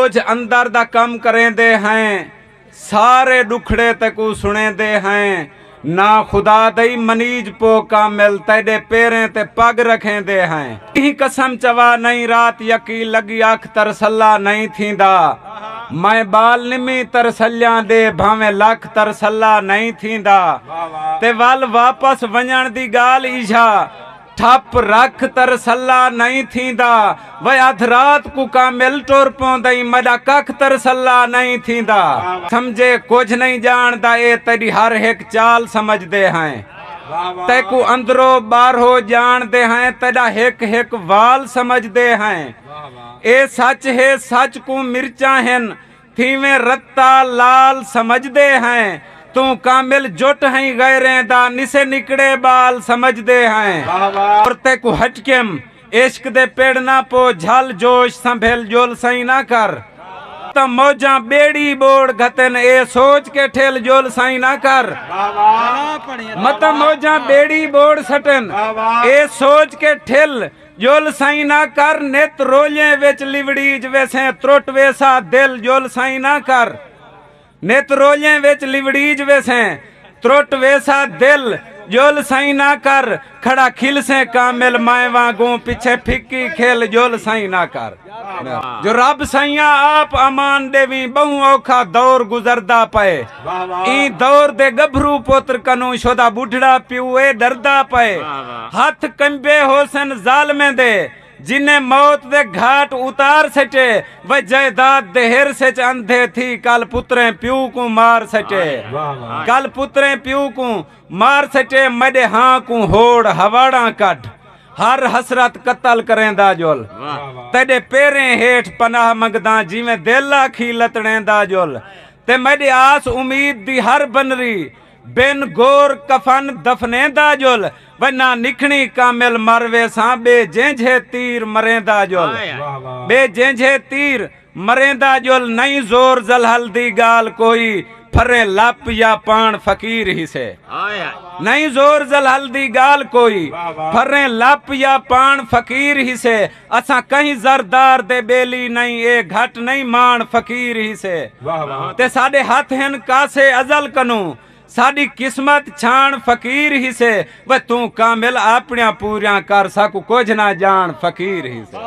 बोझ अंदर दा कम करेंदे हैं, सारे दुखड़े तकू सुनेंदे हैं। ना खुदा दई मनीज पो कामिल तेरे पैरें ते पग रखेंदे हैं। ही कसम चवा नहीं रात यकी लगी अख तरसल्ला नहीं थींदा। मैं बाल निमी तरसलियां दे भावें लख तरसल्ला नहीं थींदा। ते वल वापस वञण दी गाल इहा ठप रख तरसल्ला नहीं थींदा। वे अध रात को कामिल टुर पौंदई मदा कख तरसल्ला नहीं थींदा। समझे कुछ नहीं जानदा ए तेरी हर एक चाल समझदे हैं। तेकू अंदरो बाहरो जानदे हैं, तेरा एक एक वाल समझदे हैं। ए सच है सच को मिर्चा हैं, थीवे रत्ता लाल समझदे हैं। तू कामिल जुट हैं गैरें दा निसे निकड़े बाल समझदे हैं। और तेकू हटकेम इश्क दे पेड़ ना पो झल जोश संभेल जोल सही ना कर। तो मौजा बेड़ी बोड़ घतन ए सोच के ठेल जोल सही ना कर। मत मौजा बेड़ी बोड़ सटन ए सोच के ठेल जोल सही ना कर। नेत रोले विच लिवड़ीज वैसे त्रुट वैसा दिल जोल सही ना कर। नेत रोले विच लिवड़ीज वैसे त्रुट वैसा दिल जोल सही ना कर। खड़ा खिल से कामिल माए वांगू पीछे फिक्की खेल जोल सही ना कर। जो रब सैया आप अमान देवी बहु औखा दौर गुजरदा पे। ई दौर दे गभरू पुत्र कनु शोदा बुढ़ड़ा पिउए डरदा पे। हाथ कंबे होसन जालमे दे जिन्हें मौत दे घाट उतार सटे। वह जायदाद दे हिर से अंधे थी कल पुत्रें प्यू को मार सटे। कल पुत्रें प्यू को मार सटे मडे हाँ को होड़ हवाड़ा कट। हर हसरत कत्ल करेंदा जोल तेरे पेरें हेठ पनाह मंगदा जिवें दिल आखी लतड़ेंदा जोल। ते मडे आस उम्मीद दी हर बनरी बिन गोर कफन दफनेंदा जोल। वना निखणी कामिल मरवे सा बे जेंझे तीर मरेंदा जोल। बे जेंझे तीर मरेंदा जोल। नहीं जोर जलहल दी गाल कोई फरे लप या पान फकीर ही से। नहीं जोर जलहल दी गाल कोई फरे लप या पान फकीर ही से। असा कहीं जरदार दे बेली नहीं ए घट नहीं मान फकीर ही से। ते साडे हाथ हैं कासे अजल कनु साडी किस्मत छान फकीर ही से। वह तू कामिल अपनिया पूरियां कर सकू कुछ ना जान फकीर ही से।